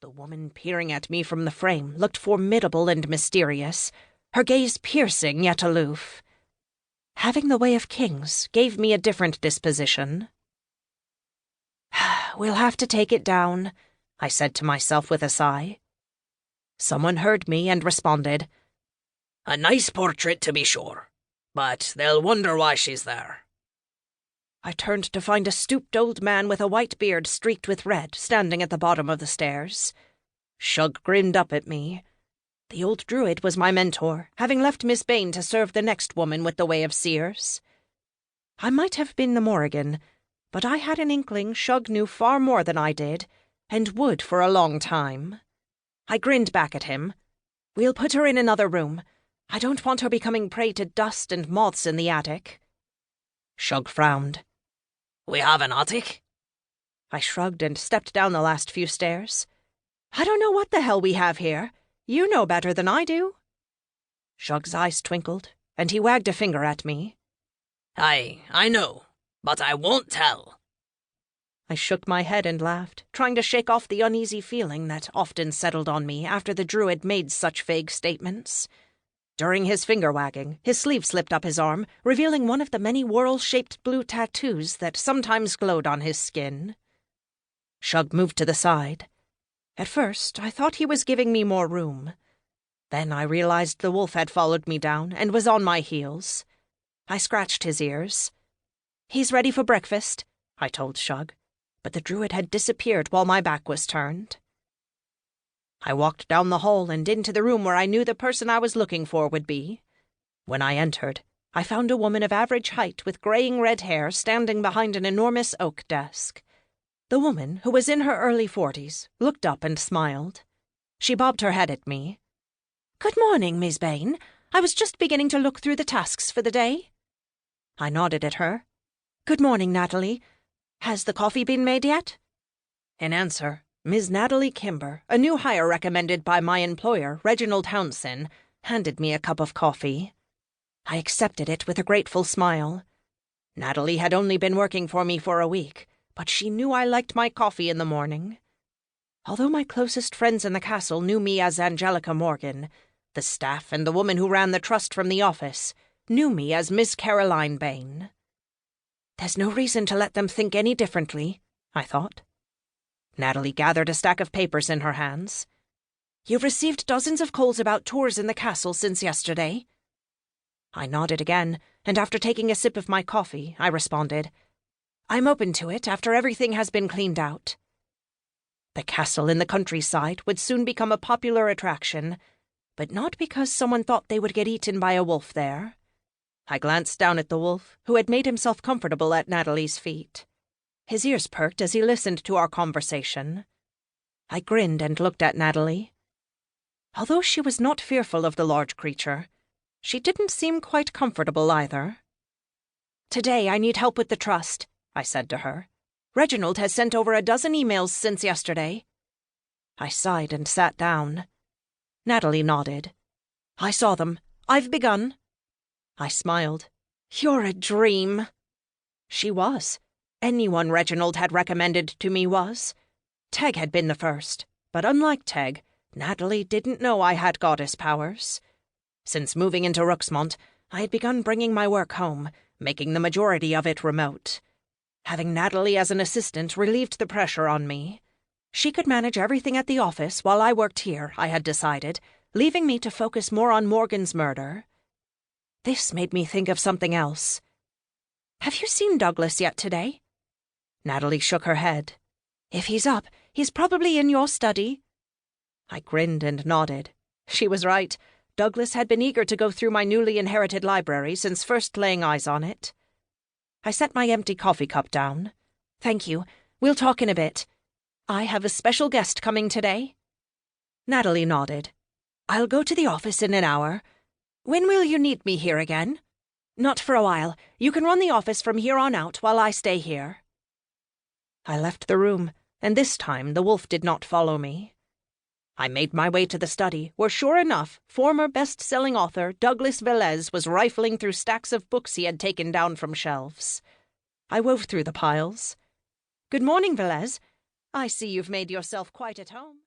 The woman peering at me from the frame looked formidable and mysterious, her gaze piercing yet aloof. Having the Way of Kings gave me a different disposition. "We'll have to take it down," I said to myself with a sigh. Someone heard me and responded, "A nice portrait, to be sure, but they'll wonder why she's there." I turned to find a stooped old man with a white beard streaked with red standing at the bottom of the stairs. Shug grinned up at me. The old druid was my mentor, having left Miss Bain to serve the next woman with the Way of Seers. I might have been the Morrigan, but I had an inkling Shug knew far more than I did, and would for a long time. I grinned back at him. "We'll put her in another room. I don't want her becoming prey to dust and moths in the attic." Shug frowned. "We have an attic?" I shrugged and stepped down the last few stairs. "I don't know what the hell we have here. You know better than I do." Shug's eyes twinkled, and he wagged a finger at me. I know, but I won't tell." I shook my head and laughed, trying to shake off the uneasy feeling that often settled on me after the druid made such vague statements. During his finger-wagging, his sleeve slipped up his arm, revealing one of the many whorl-shaped blue tattoos that sometimes glowed on his skin. Shug moved to the side. At first, I thought he was giving me more room. Then I realized the wolf had followed me down and was on my heels. I scratched his ears. "He's ready for breakfast," I told Shug, but the druid had disappeared while my back was turned. I walked down the hall and into the room where I knew the person I was looking for would be. When I entered, I found a woman of average height with graying red hair standing behind an enormous oak desk. The woman, who was in her early 40s, looked up and smiled. She bobbed her head at me. "Good morning, Miss Bain. I was just beginning to look through the tasks for the day." I nodded at her. "Good morning, Natalie. Has the coffee been made yet?" In answer, Ms. Natalie Kimber, a new hire recommended by my employer, Reginald Hounson, handed me a cup of coffee. I accepted it with a grateful smile. Natalie had only been working for me for a week, but she knew I liked my coffee in the morning. Although my closest friends in the castle knew me as Angelica Morgan, the staff and the woman who ran the trust from the office knew me as Miss Caroline Bain. There's no reason to let them think any differently, I thought. Natalie gathered a stack of papers in her hands. "You've received dozens of calls about tours in the castle since yesterday." I nodded again, and after taking a sip of my coffee, I responded, "I'm open to it after everything has been cleaned out." The castle in the countryside would soon become a popular attraction, but not because someone thought they would get eaten by a wolf there. I glanced down at the wolf, who had made himself comfortable at Natalie's feet. His ears perked as he listened to our conversation. I grinned and looked at Natalie. Although she was not fearful of the large creature, she didn't seem quite comfortable either. "Today I need help with the trust," I said to her. "Reginald has sent over a dozen emails since yesterday." I sighed and sat down. Natalie nodded. "I saw them. I've begun." I smiled. "You're a dream." She was. Anyone Reginald had recommended to me was. Teg had been the first, but unlike Teg, Natalie didn't know I had goddess powers. Since moving into Rooksmont, I had begun bringing my work home, making the majority of it remote. Having Natalie as an assistant relieved the pressure on me. She could manage everything at the office while I worked here, I had decided, leaving me to focus more on Morgan's murder. This made me think of something else. "Have you seen Douglas yet today?" Natalie shook her head. "If he's up, he's probably in your study." I grinned and nodded. She was right. Douglas had been eager to go through my newly inherited library since first laying eyes on it. I set my empty coffee cup down. "Thank you. We'll talk in a bit. I have a special guest coming today." Natalie nodded. "I'll go to the office in an hour. When will you need me here again?" "Not for a while. You can run the office from here on out while I stay here." I left the room, and this time the wolf did not follow me. I made my way to the study, where sure enough, former best-selling author Douglas Velez was rifling through stacks of books he had taken down from shelves. I wove through the piles. "Good morning, Velez. I see you've made yourself quite at home."